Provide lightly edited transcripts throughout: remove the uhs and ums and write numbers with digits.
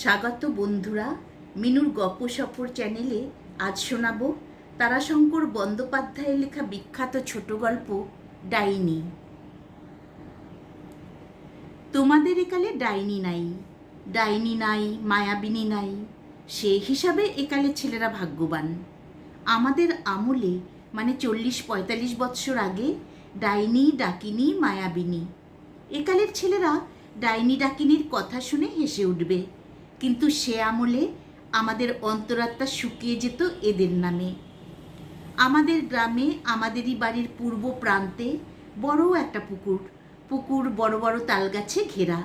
স্বাগত বন্ধুরা, মিনুর গপ্প সফর চ্যানেলে আজ শোনাব তারাশঙ্কর বন্দ্যোপাধ্যায়ের লেখা বিখ্যাত ছোট গল্প ডাইনি। তোমাদের একালে ডাইনি নাই, ডাইনি নাই, মায়াবিনী নাই, সে হিসাবে একালে ছেলেরা ভাগ্যবান। আমাদের আমলে মানে 40-45 বৎসর আগে ডাইনি, ডাকিনী, মায়াবিনী, একালের ছেলেরা ডাইনি ডাকিনীর কথা শুনে হেসে উঠবে, কিন্তু সে আমলে আমাদের অন্তরাত্মা শুকিয়ে যেত এদের নামে। আমাদের গ্রামে আমাদেরই বাড়ির পূর্ব প্রান্তে বড় একটা পুকুর বড় বড় তালগাছে ঘেরা।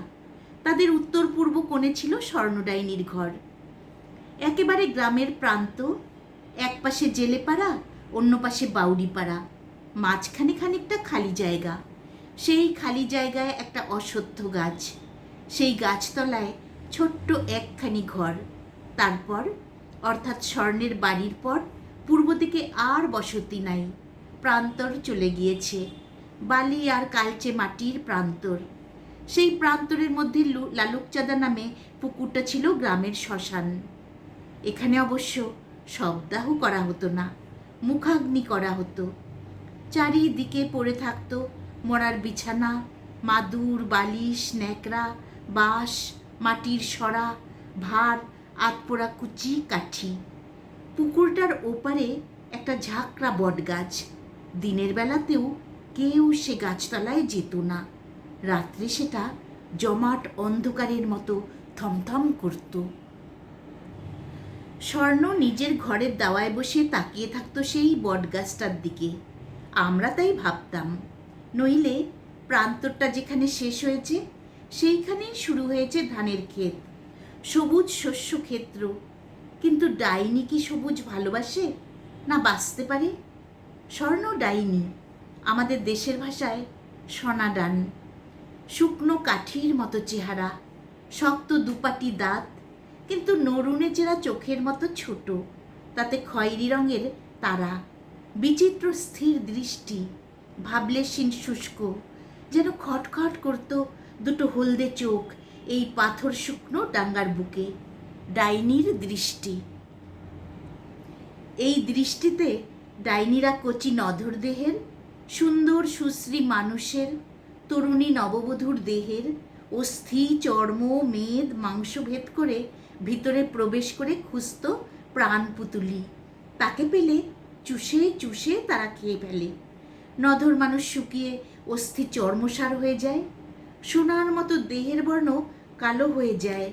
তাদের উত্তর পূর্ব কোণে ছিল স্বর্ণডাইনির ঘর। একেবারে গ্রামের প্রান্ত, এক পাশে জেলেপাড়া, অন্য পাশে বাউরিপাড়া, মাঝখানে খানিকটা খালি জায়গা। সেই খালি জায়গায় একটা অশ্বত্থ গাছ, সেই গাছতলায় ছোট্ট একখানি ঘর। তারপর অর্থাৎ স্বর্ণের বাড়ির পর পূর্ব দিকে আর বসতি নাই, প্রান্তর চলে গিয়েছে, বালি আর কালচে মাটির প্রান্তর। সেই প্রান্তরের মধ্যে লালুকচাঁদা নামে পুকুরটা ছিল গ্রামের শ্মশান। এখানে অবশ্য শবদাহ করা হতো না, মুখাগ্নি করা হতো। চারিদিকে পড়ে থাকতো মরার বিছানা, মাদুর, বালিশ, ন্যাকড়া, বাঁশ, মাটির সরা, ভার, আতপোড়া কুচি, কাঠি। পুকুরটার ওপারে একটা ঝাঁকড়া বট গাছ। দিনের বেলাতেও কেউ সে গাছতলায় যেত না, রাত্রে সেটা জমাট অন্ধকারের মতো থমথম করত। স্বর্ণ নিজের ঘরের দাওয়ায় বসে তাকিয়ে থাকতো সেই বট গাছটার দিকে। আমরা তাই ভাবতাম, নইলে প্রান্তরটা যেখানে শেষ হয়েছে সেইখানেই শুরু হয়েছে ধানের ক্ষেত, সবুজ শস্য ক্ষেত্র। কিন্তু ডাইনি কি সবুজ ভালোবাসে, না বাঁচতে পারে? স্বর্ণ ডাইনি, আমাদের দেশের ভাষায় সোনাডান। শুকনো কাঠির মতো চেহারা, শক্ত দুপাটি দাঁত, কিন্তু নরুনে চেরা চোখের মতো ছোট, তাতে খয়েরি রঙের তারা, বিচিত্র স্থির দৃষ্টি, ভাবলেশীন শুষ্ক, যেন খটখট করত দুটো হলদে চোখ এই পাথর শুকনো ডাঙ্গার বুকে। ডাইনির দৃষ্টি। এই দৃষ্টিতে ডাইনিরা কচি নধর দেহের, সুন্দর সুশ্রী মানুষের, তরুণী নববধূর দেহের অস্থি, চর্ম, মেদ, মাংস ভেদ করে ভিতরে প্রবেশ করে খুঁজত প্রাণ পুতুলি। তাকে পেলে চুষে চুষে তারা খেয়ে ফেলে। নধর মানুষ শুকিয়ে অস্থি চর্মসার হয়ে যায়, সোনার মতো দেহের বর্ণ কালো হয়ে যায়।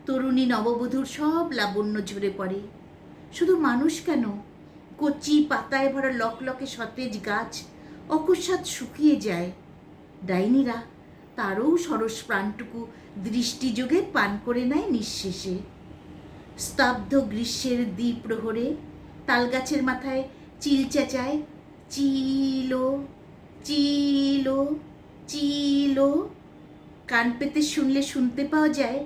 তরুণী নববধূর সব লাবণ্য ঝরে পড়ে। শুধু মানুষ কেন, কচি পাতায় ভরা লকলকে সতেজ গাছ অকস্মাৎ শুকিয়ে যায়। ডাইনিরা তারও সরস প্রাণটুকু দৃষ্টিযোগে পান করে নেয় নিঃশেষে। স্তব্ধ গ্রীষ্মের দ্বিপ্রহরে তালগাছের মাথায় চিল চেঁচায়, চিলো চিলো চিলো। কান পেতে শুনলে শুনতে পাওয়া যায়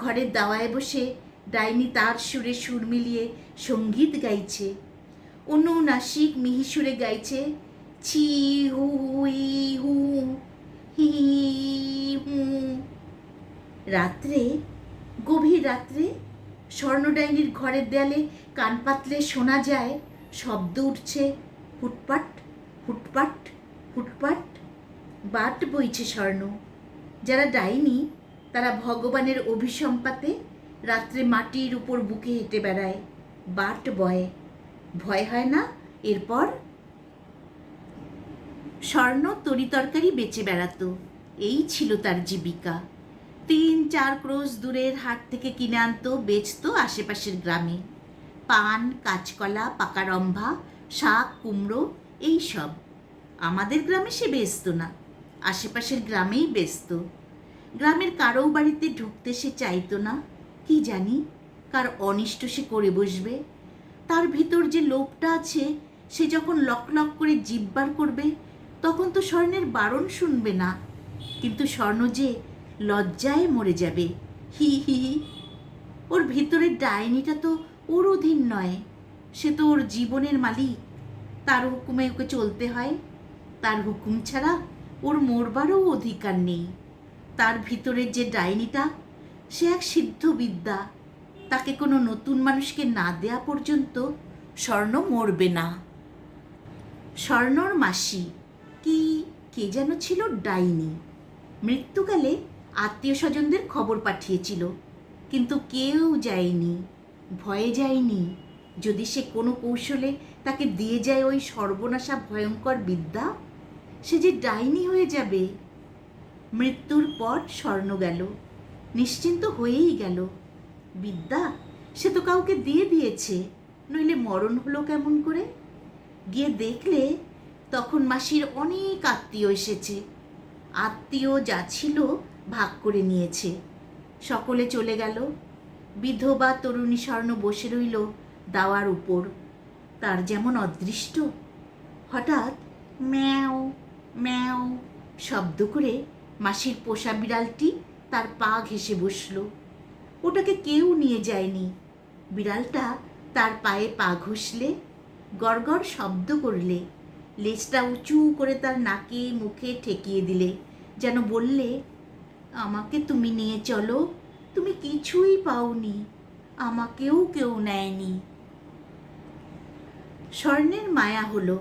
ঘরের দাওয়ায় বসে ডাইনি তার সুরে সুর মিলিয়ে সঙ্গীত গাইছে, অনুনাসিক মিহি সুরে গাইছে, ছি হু হুই হু হি হু। রাত্রে, গভীর রাত্রে স্বর্ণডাইনির ঘরের দেয়ালে কান পাতলে শোনা যায় শব্দ উঠছে, হুটপাট হুটপাট হুটপাট। বাট বইছে স্বর্ণ। যারা ডাইনি তারা ভগবানের অভিসম্পাতে রাত্রে মাটির উপর বুকে হেঁটে বেড়ায়, বাট বয়। ভয় হয় না এরপর? স্বর্ণ তরিতরকারি বেচে বেড়াতো, এই ছিল তার জীবিকা। 3-4 ক্রোশ দূরের হাট থেকে কিনে আনতো, বেচতো আশেপাশের গ্রামে। পান, কাঁচকলা, পাকা রম্ভা, শাক, কুমড়ো, এই সব। আমাদের গ্রামে সে বেচতো না, আশেপাশের গ্রামেই বেচতো। গ্রামের কারো বাড়িতে ঢুকতে সে চাইতো না, কি জানি কার অনিষ্ট সে করে বসবে। তার ভিতর যে লোভটা আছে, সে যখন লক লক করে জিব্বার করবে তখন তো স্বর্ণের বারণ শুনবে না। কিন্তু স্বর্ণ যে লজ্জায় মরে যাবে, হি হি হি। ওর ভিতরের ডাইনিটা তো ওর অধীন নয়, সে তো ওর জীবনের মালিক। তার হুকুমে ওকে চলতে হয়, তার হুকুম ছাড়া ওর মরবারও অধিকার নেই। তার ভিতরের যে ডাইনিটা, সে এক সিদ্ধ বিদ্যা, তাকে কোনো নতুন মানুষকে না দেয়া পর্যন্ত স্বর্ণ মরবে না। স্বর্ণর মাসি কি কে যেন ছিল ডাইনি, মৃত্যুকালে আত্মীয় স্বজনদের খবর পাঠিয়েছিল, কিন্তু কেউ যায়নি, ভয়ে যায়নি। যদি সে কোনো কৌশলে তাকে দিয়ে যায় ওই সর্বনাশা ভয়ঙ্কর বিদ্যা, সে যে ডাইনি হয়ে যাবে। মৃত্যুর পর স্বর্ণ গেল, নিশ্চিন্ত হয়েই গেল। বিদ্যা সে তো কাউকে দিয়ে দিয়েছে, নইলে মরণ হলো কেমন করে? গিয়ে দেখলে তখন মাসির অনেক আত্মীয় এসেছে। আত্মীয় যা ছিল ভাগ করে নিয়েছে, সকলে চলে গেল। বিধবা তরুণী স্বর্ণ বসে রইল দাওয়ার উপর। তার যেমন অদৃষ্ট। হঠাৎ ম্যাও ম্যাও শব্দ করে মাসির পোষা বিড়ালটি তার পা ঘেঁষে বসল। ওটাকে কেউ নিয়ে যায়নি। বিড়ালটা তার পায়ে পা ঘষলে, গড়গড় শব্দ করলে, লেজটা উঁচু করে তার নাকে মুখে ঠেকিয়ে দিলে, যেন বললে, আমাকে তুমি নিয়ে চলো, তুমি কিছুই পাওনি, আমাকেও কেউ নেয়নি। স্বর্ণের মায়া হলো,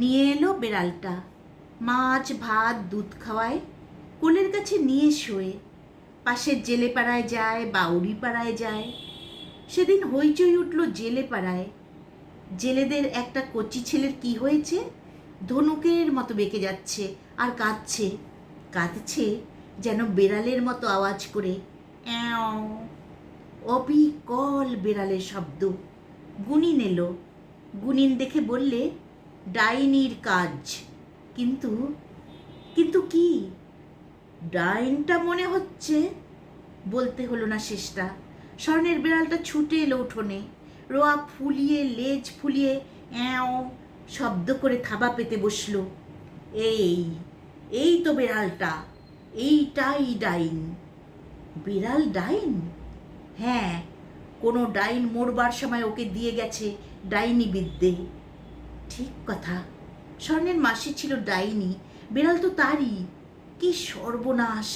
নিয়ে এলো বেড়ালটা। মাছ ভাত দুধ খাওয়ায়, কোলের কাছে নিয়ে শোয়ে। পাশের জেলে পাড়ায় যায়, বাউরি পাড়ায় যায়। সেদিন হইচই উঠল জেলে পাড়ায়। জেলেদের একটা কচি ছেলের কি হয়েছে, ধনুকের মতো বেঁকে যাচ্ছে আর কাঁদছে। কাঁদছে যেন বেড়ালের মতো আওয়াজ করে, অ্যাও। অবিকল বেড়ালের শব্দ। গুনিন এলো। গুনিন দেখে বললে, ডাইনির কাজ। কিন্তু কিন্তু কি? ডাইনটা মনে হচ্ছে। বলতে হলো না শেষটা। স্বর্ণের বিড়ালটা ছুটে এলো উঠোনে, রোয়া ফুলিয়ে লেজ ফুলিয়ে অ্যাও শব্দ করে থাবা পেতে বসল। এই এই তো বিড়ালটা, এইটাই ডাইন। বিড়াল ডাইন? হ্যাঁ, কোনো ডাইন মরবার সময় ওকে দিয়ে গেছে ডাইনি বিদ্যে। ঠিক কথা, স্বর্ণের মাসি ছিল ডাইনি, বিড়াল তো তারই। কি সর্বনাশ!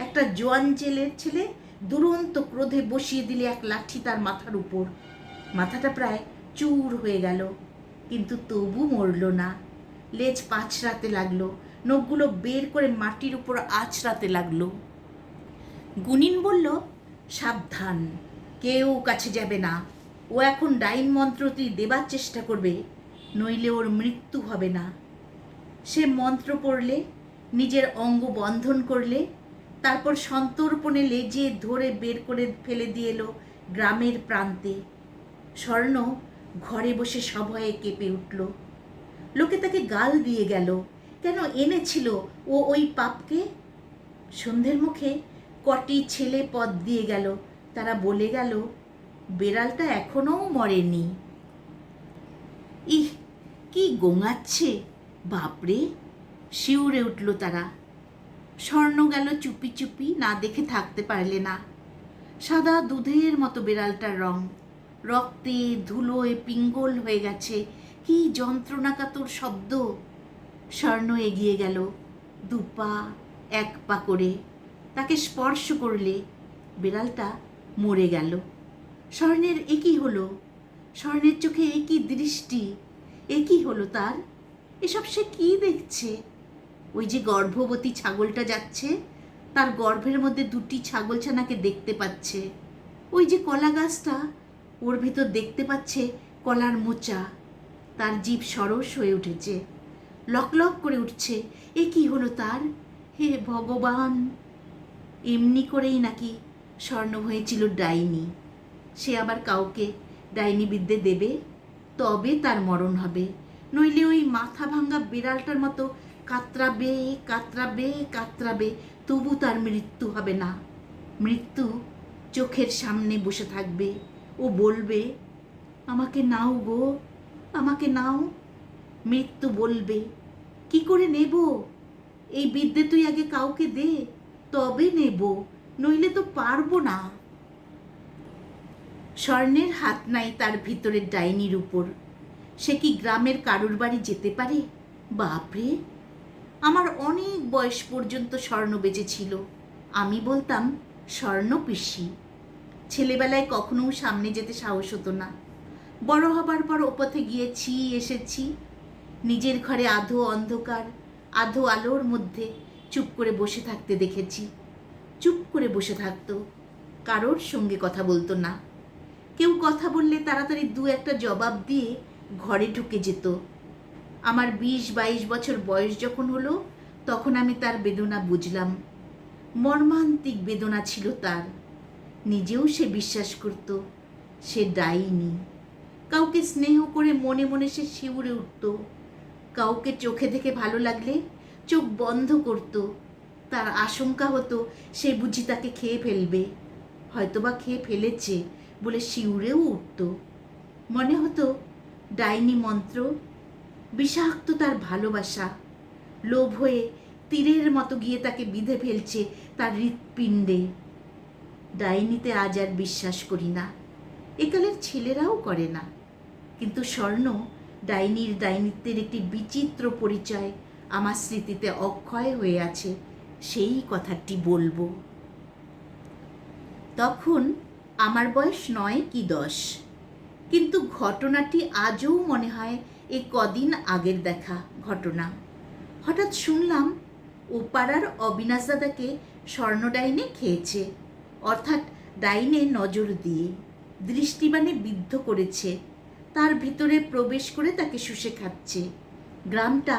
একটা জোয়ান ছেলে দুরন্ত ক্রোধে বসিয়ে দিলে এক লাঠি তার মাথার উপর। মাথাটা প্রায় চুর হয়ে গেল, কিন্তু তবু মরল না। লেজ পাঁচড়াতে লাগলো, নখগুলো বের করে মাটির উপর আছড়াতে লাগলো। গুনিন বলল, সাবধান, কেউ কাছে যাবে না। ও এখন ডাইন মন্ত্রটি দেবার চেষ্টা করবে, নইলে ওর মৃত্যু হবে না। সে মন্ত্র পড়লে, নিজের অঙ্গ বন্ধন করলে, তারপর সন্তর্পণে লেজে ধরে বের করে ফেলে দিয়ে এলো গ্রামের প্রান্তে। স্বর্ণ ঘরে বসে সভয়ে কেঁপে উঠল। লোকে তাকে গাল দিয়ে গেল, কেন এনেছিল ও ওই পাপকে? সন্ধ্যের মুখে কটি ছেলে পথ দিয়ে গেল, তারা বলে গেল, বেড়ালটা এখনও মরেনি। ইহ, কি গোঙাচ্ছে! বাপরে! শিউরে উঠল তারা। স্বর্ণ গেল চুপি চুপি, না দেখে থাকতে পারলে না। সাদা দুধের মতো বেড়ালটার রং, রক্তে ধুলোয় পিঙ্গল হয়ে গেছে। কি যন্ত্রণাকাতর শব্দ! স্বর্ণ এগিয়ে গেল, দুপা এক পা করে। তাকে স্পর্শ করলে, বেড়ালটা মরে গেল। স্বর্ণের একই হলো, স্বর্ণের চোখে একই দৃষ্টি। একই হলো তার। এসব সে কি দেখছে? ওই যে গর্ভবতী ছাগলটা যাচ্ছে, তার গর্ভের মধ্যে দুটি ছাগলছানাকে দেখতে পাচ্ছে। ওই যে কলা গাছটা, ওর ভিতর দেখতে পাচ্ছে কলার মোচা। তার জিভ সরস হয়ে উঠেছে, লকলক করে উঠছে। এ কি হলো তার? হে ভগবান! এমনি করেই নাকি স্বর্ণ হয়েছিল ডাইনি। সে আবার কাউকে ডাইনি বিদ্যে দেবে, তবে তার মরণ হবে। নইলে ওই মাথা ভাঙ্গা বিড়ালটার মতো কাতরাবে কাতরাবে কাতরাবে, তবু তার মৃত্যু হবে না। মৃত্যু চোখের সামনে বসে থাকবে। ও বলবে, আমাকে নাও গো, আমাকে নাও। মৃত্যু বলবে, কি করে নেব? এই বিদ্যে তুই আগে কাউকে দে, তবে নেব, নইলে তো পারবো না। স্বর্ণের হাত নাই তার ভিতরের ডাইনির উপর। সে কি গ্রামের কারুর বাড়ি যেতে পারে? বাপরে! আমার অনেক বয়স পর্যন্ত স্বর্ণ বেঁচে ছিল। আমি বলতাম, স্বর্ণ পিসি। ছেলেবেলায় কখনো সামনে যেতে সাহস হতো না। বড় হবার পর ও পথে গিয়েছি, এসেছি। নিজের ঘরে আধো অন্ধকার আধো আলোর মধ্যে চুপ করে বসে থাকতে দেখেছি। চুপ করে বসে থাকতো, কারোর সঙ্গে কথা বলতো না। কেউ কথা বললে তাড়াতাড়ি দু একটা জবাব দিয়ে ঘরে ঢুকে যেত। আমার 20-22 বছর বয়স যখন হলো, তখন আমি তার বেদনা বুঝলাম। মর্মান্তিক বেদনা ছিল তার। নিজেও সে বিশ্বাস করত সে ডাইনি। কাউকে স্নেহ করে মনে মনে সে শিউরে উঠত। কাউকে চোখে দেখে ভালো লাগলে চোখ বন্ধ করত। তার আশঙ্কা হতো সে বুঝি তাকে খেয়ে ফেলবে, হয়তোবা খেয়ে ফেলেছে বলে শিউরেও উঠত। মনে হতো ডাইনি মন্ত্র, বিষাক্ত তার ভালোবাসা লোভ হয়ে তীরের মতো গিয়ে তাকে বিঁধে ফেলছে তার হৃৎপিণ্ডে। ডাইনিতে আজ আর বিশ্বাস করি না, একালের ছেলেরাও করে না। কিন্তু স্বর্ণ ডাইনির ডাইনিত্বের একটি বিচিত্র পরিচয় আমার স্মৃতিতে অক্ষয় হয়ে আছে, সেই কথাটি বলবো। তখন আমার বয়স 9 কি 10, কিন্তু ঘটনাটি আজও মনে হয় এই কদিন আগের দেখা ঘটনা। হঠাৎ শুনলাম ও পাড়ার অবিনাশ দাদাকে স্বর্ণ ডাইনে খেয়েছে, অর্থাৎ ডাইনে নজর দিয়ে দৃষ্টিবাণে বিদ্ধ করেছে। তার ভিতরে প্রবেশ করে তাকে শুষে খাচ্ছে। গ্রামটা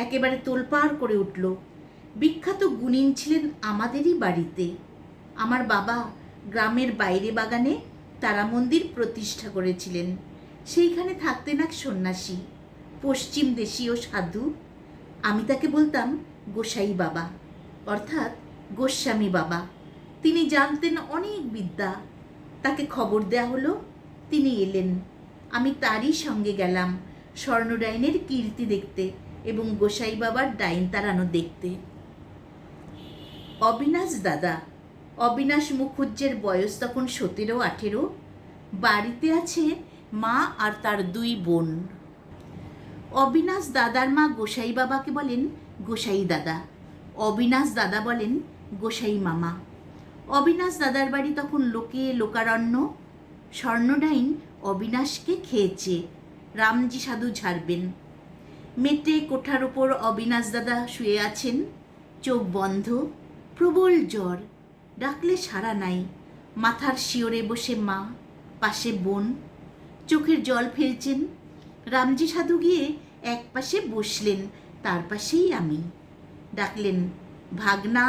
একেবারে তোলপাড় করে উঠল। বিখ্যাত গুণিন ছিলেন আমাদেরই বাড়িতে। আমার বাবা গ্রামের বাইরে বাগানে তারা মন্দির প্রতিষ্ঠা করেছিলেন। সেইখানে থাকতেন এক সন্ন্যাসী, পশ্চিম দেশীয় সাধু। আমি তাকে বলতাম গোসাই বাবা, অর্থাৎ গোস্বামী বাবা। তিনি জানতেন অনেক বিদ্যা। তাকে খবর দেয়া হলো, তিনি এলেন। আমি তারই সঙ্গে গেলাম স্বর্ণ ডাইনের কীর্তি দেখতে এবং গোসাই বাবার ডাইন তাড়ানো দেখতে। অবিনাশ দাদা, অবিনাশ মুখুজ্জের বয়স তখন 17-18। বাড়িতে আছে মা আর তার 2 বোন। অবিনাশ দাদার মা গোসাই বাবাকে বলেন গোসাই দাদা, অবিনাশ দাদা বলেন গোসাই মামা। অবিনাশ দাদার বাড়ি তখন লোকে লোকারণ্য। স্বর্ণডাইন অবিনাশকে খেয়েছে, রামজি সাধু ঝাড়বেন। মেটে কোঠার ওপর অবিনাশ দাদা শুয়ে আছেন, চোখ বন্ধ, প্রবল জ্বর, ডাকলে সাড়া নাই। মাথার শিওরে বসে মা, পাশে বোন, চোখের জল ফেলছেন। রামজি সাধু গিয়ে এক পাশে বসলেন, তার পাশেই আমি। ডাকলেন, ভাগনা,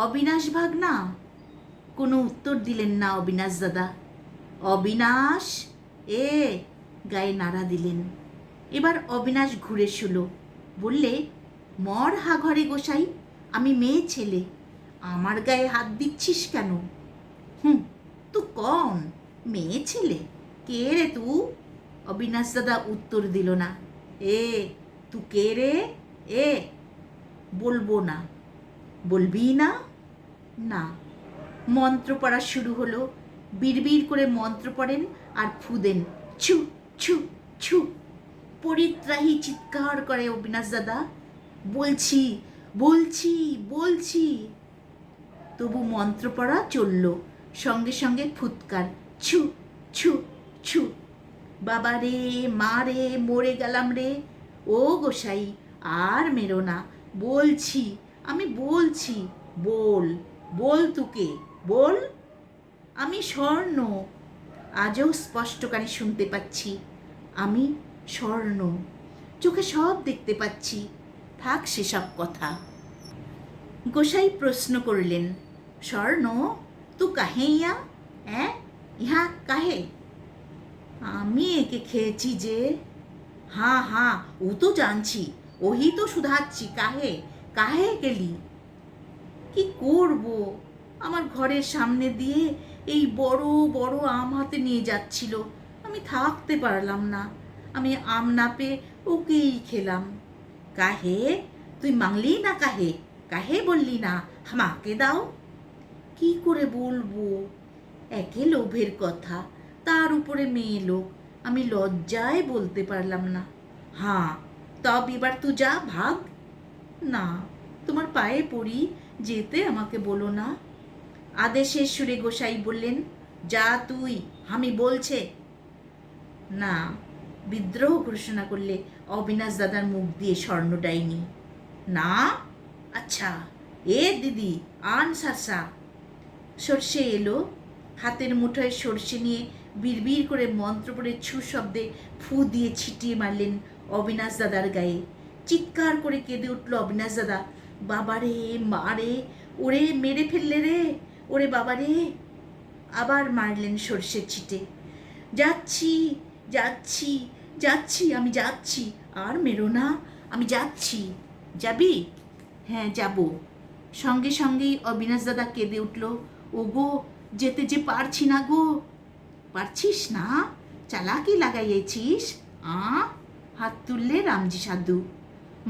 অবিনাশ ভাগনা। কোনো উত্তর দিলেন না অবিনাশ দাদা। অবিনাশ, এ গায়ে নাড়া দিলেন। এবার অবিনাশ ঘুরে শুলো, বললে, মর হা ঘরে গোসাই, আমি মেয়ে ছেলে, আমার গায়ে হাত দিচ্ছিস কেন? তু কন, মেয়ে ছেলে? কে রে তু? অবিনাশ দাদা উত্তর দিল না। এ তু কে রে? এ বলবো না। বলবি না? না। মন্ত্র পড়া শুরু হলো। বিড়বিড় করে মন্ত্র পড়েন আর ফু দেন, ছু ছু ছু। পরিত্রাহী চিৎকার করে অবিনাশ দাদা, বলছি বলছি বলছি। তবু মন্ত্র পড়া চলল, সঙ্গে সঙ্গে ফুৎকার, ছু ছু ছু। বাবা রে, মা রে, মরে গেলাম রে। ও গোসাই, আর মেরো না, বলছি, আমি বলছি। বল, বল, তুকে বল। আমি স্বর্ণ। আজও স্পষ্ট কানে শুনতে পাচ্ছি, আমি স্বর্ণ। চোখে সব দেখতে পাচ্ছি। থাক সেসব কথা। গোসাই প্রশ্ন করলেন, স্বর্ণ, তু কাহে ইয়া? হ্যাঁ, ইহা কাহে? আমি একে খেয়েছি যে। হ্যাঁ হ্যাঁ, ও তো জানছি, ওহি তো শুধাচ্ছি, কাহে কাহে গেলি? কি করব, আমার ঘরের সামনে দিয়ে এই বড় বড় আম হাতে নিয়ে যাচ্ছিল, আমি থাকতে পারলাম না। আমি আম না পেয়ে ওকেই খেলাম। কাহে? তুই মাংলি না কাহে? কাহে বললি না, আমাকে দাও। কি করে বলবো? একে লোভের কথা, তার উপরে মেয়ে লোক, আমি লজ্জায় বলতে পারলাম না। হ্যাঁ, তব এবার তুই যা, ভাগ। না, তোমার পায়ে পড়ি, যেতে আমাকে বলো না। আদেশের সুরে গোসাই বললেন, যা তুই, আমি বলছে না। বিদ্রোহ ঘোষণা করলে অবিনাশ দাদার মুখ দিয়ে স্বর্ণ ডাইনি। না, আচ্ছা, এ দিদি আন সারসা। সর্ষে এলো, হাতের মুঠোয় সর্ষে নিয়ে বিড়বিড় করে মন্ত্র পড়ে ছু শব্দে ফু দিয়ে ছিটিয়ে মারলেন অবিনাশ দাদার গায়ে। চিৎকার করে কেঁদে উঠল অবিনাশ দাদা, বাবারে, মারে, ওরে মেরে ফেললে রে, ওরে বাবারে। আবার মারলেন সর্ষের ছিটে। যাচ্ছি, যাচ্ছি, যাচ্ছি, আমি যাচ্ছি, আর মেরো না, আমি যাচ্ছি। যাবি? হ্যাঁ, যাব। সঙ্গে সঙ্গেই অবিনাশ দাদা কেঁদে উঠল, ওগো, যেতে যে পারছি না গো। পারছিস না? চালাকি লাগাইয়েছিস? হাত তুললে রামজি সাধু।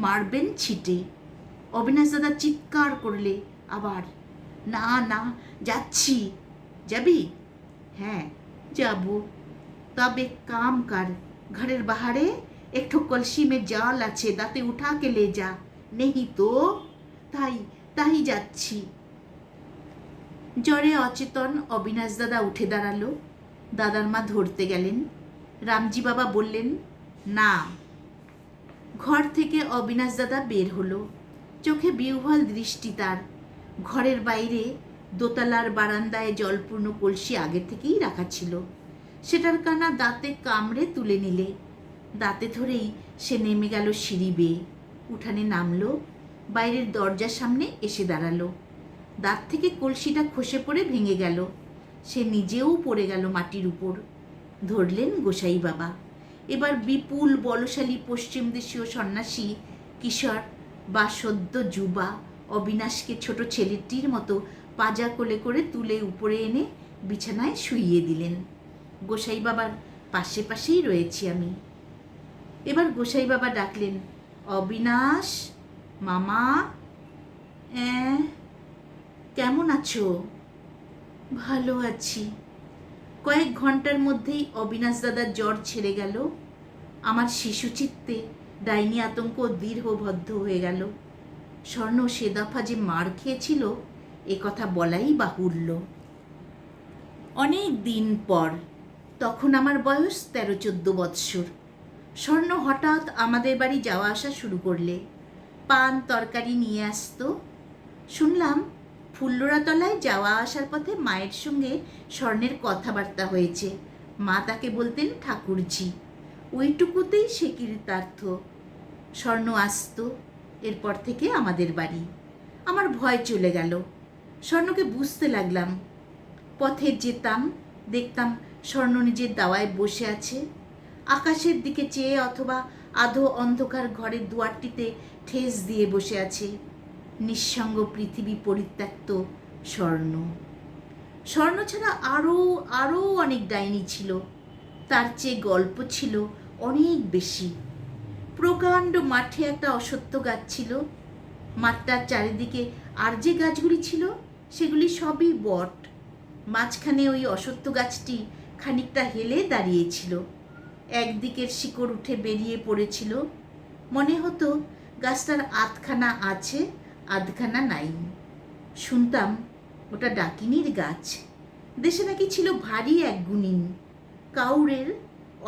মারবেন ছিটে। অবিনাশ দাদা চিৎকার করলে আবার, না না, যাচ্ছি। যাবি? হ্যাঁ, যাব। তবে काम कर, ঘরের বাহারে একটু কলসি মে জাল আছে, দাঁতে উঠা কে লে যা, নেহি তো। তাই তাই যাচ্ছি। জ্বরে অচেতন অবিনাশ দাদা উঠে দাঁড়ালো। দাদার মা ধরতে গেলেন। রামজি বাবা বললেন, না। ঘর থেকে অবিনাশ দাদা বের হলো। চোখে বিহ্বল দৃষ্টি তার। ঘরের বাইরে দোতলার বারান্দায় জলপূর্ণ কলসি আগে থেকেই রাখা ছিল। সেটার কানা দাঁতে কামড়ে তুলে নিলে। দাঁতে ধরেই সে নেমে গেল সিঁড়ি বেয়ে। উঠানে নামলো, বাইরের দরজার সামনে এসে দাঁড়ালো। দাঁত থেকে কলসিটা খসে পড়ে ভেঙে গেল। সে নিজেও পড়ে গেল মাটির উপর। ধরলেন গোসাই বাবা। এবার বিপুল বলশালী পশ্চিম দেশীয় সন্ন্যাসী কিশোর বা সদ্য যুবা অবিনাশকে ছোট ছেলেটির মতো পাজা কোলে করে তুলে উপরে এনে বিছানায় শুইয়ে দিলেন। গোসাই বাবার পাশে পাশেই রয়েছি আমি। এবার গোসাই বাবা ডাকলেন, অবিনাশ মামা, কেমন আছো? ভালো আছি। কয়েক ঘন্টার মধ্যেই অবিনাশ দাদার জ্বর ছেড়ে গেল। আমার শিশুচিত্তে ডাইনি আতঙ্ক দৃঢ়বদ্ধ হয়ে গেল। স্বর্ণ সে দফা যে মার খেয়েছিল এ কথা বলাই বাহুল্য। অনেক দিন পর, তখন আমার বয়স 13-14 বৎসর। স্বর্ণ হঠাৎ আমাদের বাড়ি যাওয়া আসা শুরু করলে। পান তরকারি নিয়ে আসতো। শুনলাম ফুল্লরাতলায় যাওয়া আসার পথে মায়ের সঙ্গে স্বর্ণের কথাবার্তা হয়েছে। মা তাকে বলতেন ঠাকুরজি। ওইটুকুতেই সে কৃতার্থ। স্বর্ণ আসতো। এরপর থেকে আমাদের বাড়ি। আমার ভয় চলে গেল। স্বর্ণকে বুঝতে লাগলাম। পথে যেতাম, দেখতাম স্বর্ণ নিজের দাওয়ায় বসে আছে। আকাশের দিকে চেয়ে অথবা আধো অন্ধকার ঘরের দুয়ারটিতে ঠেস দিয়ে বসে আছে। নিঃসঙ্গ পৃথিবী পরিত্যক্ত স্বর্ণ। স্বর্ণ ছাড়া আরও আরও অনেক ডাইনি ছিল। তার চেয়ে গল্প ছিল অনেক বেশি। প্রকাণ্ড মাঠে একটা অশ্বত্থ গাছ ছিল। মাঠটার চারিদিকে আর যে গাছগুলি ছিল সেগুলি সবই বট। মাঝখানে ওই অশ্বত্থ গাছটি খানিকটা হেলে দাঁড়িয়েছিল। একদিকের শিকড় উঠে বেরিয়ে পড়েছিল। মনে হতো গাছটার আধখানা আছে, আধখানা নাই। শুনতাম ওটা ডাকিনীর গাছ। দেশে নাকি ছিল ভারী এক গুণিন। কাউরের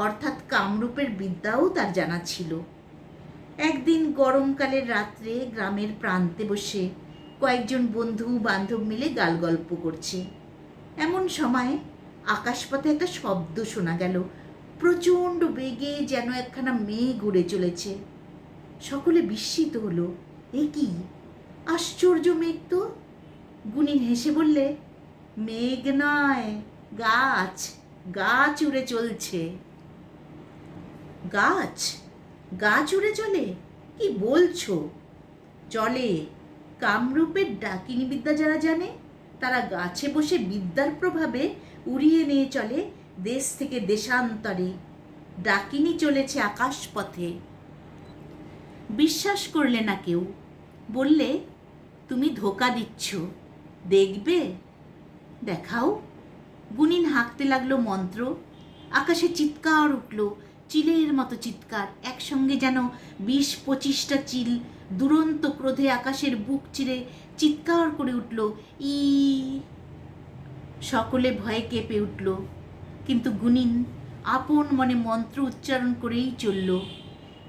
অর্থাৎ কামরূপের বিদ্যাও তার জানা ছিল। একদিন গরমকালের রাত্রে গ্রামের প্রান্তে বসে কয়েকজন বন্ধু বান্ধব মিলে গালগল্প করছে। এমন সময় আকাশপথে একটা শব্দ শোনা গেল। প্রচণ্ড বেগে যেন একখানা মেঘ উড়ে চলেছে। সকলে বিস্মিত হলো। এ কি আশ্চর্য মেঘ তো! গুণিন হেসে বললে, মেঘ নয়, গাছ, গাছ উড়ে চলছে। গাছ? গাছ উড়ে চলে? কি বলছো? চলে। কামরূপের ডাকিনী বিদ্যা যারা জানে তারা গাছে বসে বিদ্যার প্রভাবে উড়িয়ে নিয়ে চলে দেশ থেকে দেশান্তরে। ডাকিনী চলেছে আকাশপথে। বিশ্বাস করলে না কেউ। বললে, তুমি ধোঁকা দিচ্ছ, দেখবে। দেখাও। গুণিন হাঁকতে লাগলো মন্ত্র। আকাশে চিৎকার উঠল, চিলের মতো চিৎকার। একসঙ্গে যেন 20-25টা চিল দুরন্ত ক্রোধে আকাশের বুক চিরে চিৎকার করে উঠল, ই। সকলে ভয়ে কেঁপে উঠল, কিন্তু গুনিন আপন মনে মন্ত্র উচ্চারণ করেই চলল।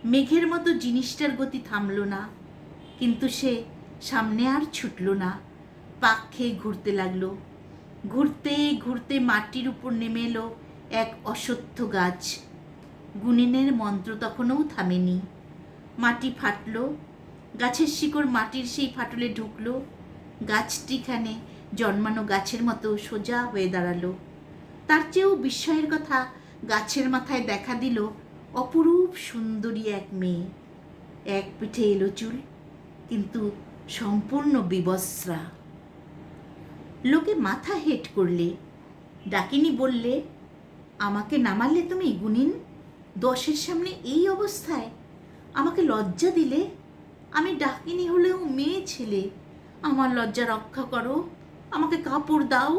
মেঘের মতো জিনিসটার গতি থামল না, কিন্তু সে সামনে আর ছুটল না, পাক খেয়ে ঘুরতে লাগলো। ঘুরতে ঘুরতে মাটির উপর নেমে এলো এক অশ্বত্থ গাছ। গুনিনের মন্ত্র তখনও থামেনি। মাটি ফাটল, গাছের শিকড় মাটির সেই ফাটলে ঢুকলো। গাছটিখানে জন্মানো গাছের মতো সোজা হয়ে দাঁড়ালো। তার চেয়েও বিস্ময়ের কথা, গাছের মাথায় দেখা দিল অপরূপ সুন্দরী এক মেয়ে। এক পিঠে এলো চুল, কিন্তু সম্পূর্ণ বিবস্ত্রা। লোকে মাথা হেঁট করলে। ডাকিনী বললে, আমাকে নামালে তুমি গুনিন? 10-এর সামনে এই অবস্থায় আমাকে লজ্জা দিলে। আমি ডাকিনী হলেও মেয়ে ছেলে, আমার লজ্জা রক্ষা করো, আমাকে কাপড় দাও।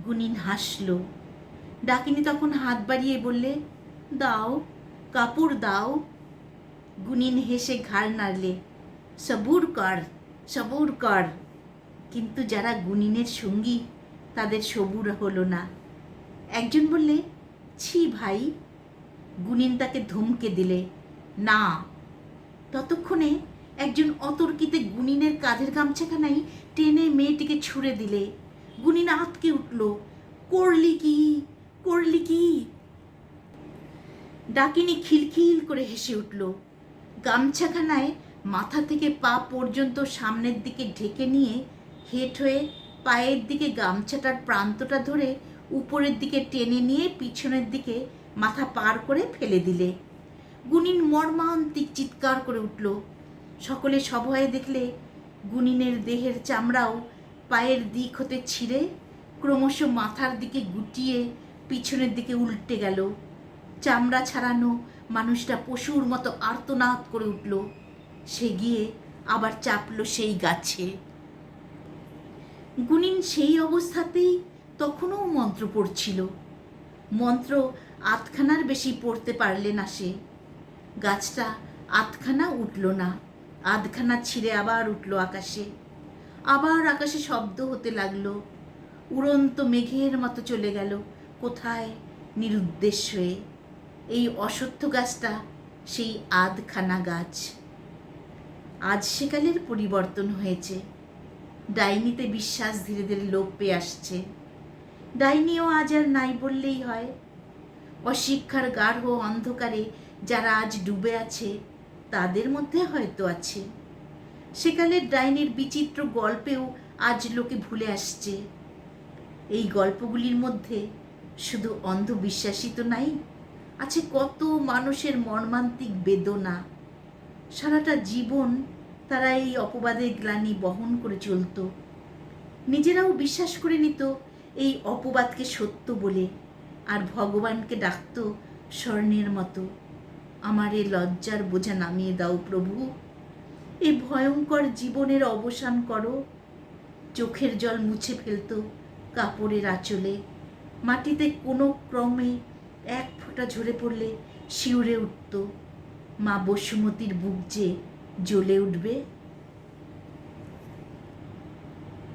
গুনিন হাসল। ডাকিনী তখন হাত বাড়িয়ে বললে, দাও, কাপড় দাও। গুনিন হেসে ঘাড় নাড়লে, সবুর কর, সবুর কর। কিন্তু যারা গুনিনের সঙ্গী তাদের সবুর হলো না। একজন বললে, ছি ভাই। গুনিন তাকে ধমকে দিলে, না। ততক্ষণে একজন অতর্কিতে গুনিনের কাঁধের গামছাখানাই টেনে মেয়েটিকে ছুঁড়ে দিলে। গুনিন আঁতকে উঠল, করলি কি, করলি কি? ডাকিনী খিলখিল করে হেসে উঠল। গামছাখানায় মাথা থেকে পা পর্যন্ত সামনের দিকে ঢেকে নিয়ে হেঁট হয়ে পায়ের দিকে গামছাটার প্রান্তটা ধরে উপরের দিকে টেনে নিয়ে পিছনের দিকে মাথা পার করে ফেলে দিলে। গুনিন মর্মান্তিক চিৎকার করে উঠল। সকলে সভয়ে দেখলে গুনিনের দেহের চামড়াও পায়ের দিক হতে ছিঁড়ে ক্রমশ মাথার দিকে গুটিয়ে পিছনের দিকে উল্টে গেল। চামড়া ছাড়ানো মানুষটা পশুর মতো আর্তনাদ করে উঠল। সে গিয়ে আবার চাপল সেই গাছে। গুনিন সেই অবস্থাতেই তখনও মন্ত্র পড়ছিল। মন্ত্র আধখানার বেশি পড়তে পারলে না সে। গাছটা আধখানা উঠল না, আধখানা ছিঁড়ে আবার উঠল আকাশে। আবার আকাশে শব্দ হতে লাগলো। উড়ন্ত মেঘের মতো চলে গেল কোথায় নিরুদ্দেশ হয়ে। এই অশ্বত্থ গাছটা সেই আধখানা গাছ। আজ সেকালের পরিবর্তন হয়েছে। ডাইনিতে বিশ্বাস ধীরে ধীরে লোপ পেয়ে আসছে। ডাইনিও আজ আর নাই বললেই হয়। অশিক্ষার গাঢ় অন্ধকারে যারা আজ ডুবে আছে তাদের মধ্যে হয়তো আছে। সেকালের ডাইনির বিচিত্র গল্পেও আজ লোকে ভুলে আসছে। এই গল্পগুলির মধ্যে শুধু অন্ধবিশ্বাসই তো নাই, আছে কত মানুষের মর্মান্তিক বেদনা। সারাটা জীবন তারা এই অপবাদের গ্লানি বহন করে চলত। নিজেরাও বিশ্বাস করে নিত এই অপবাদকে সত্য বলে, আর ভগবানকে ডাকত স্বর্ণের মতো, আমার এ লজ্জার বোঝা নামিয়ে দাও প্রভু, এই ভয়ঙ্কর জীবনের অবসান করো। চোখের জল মুছে ফেলত কাপড়ের আঁচলে। মাটিতে কোনো ক্রমে এক ফোঁটা ঝরে পড়লে শিউরে উঠত। মা বসুমতীর বুক যে জ্বলে উঠবে।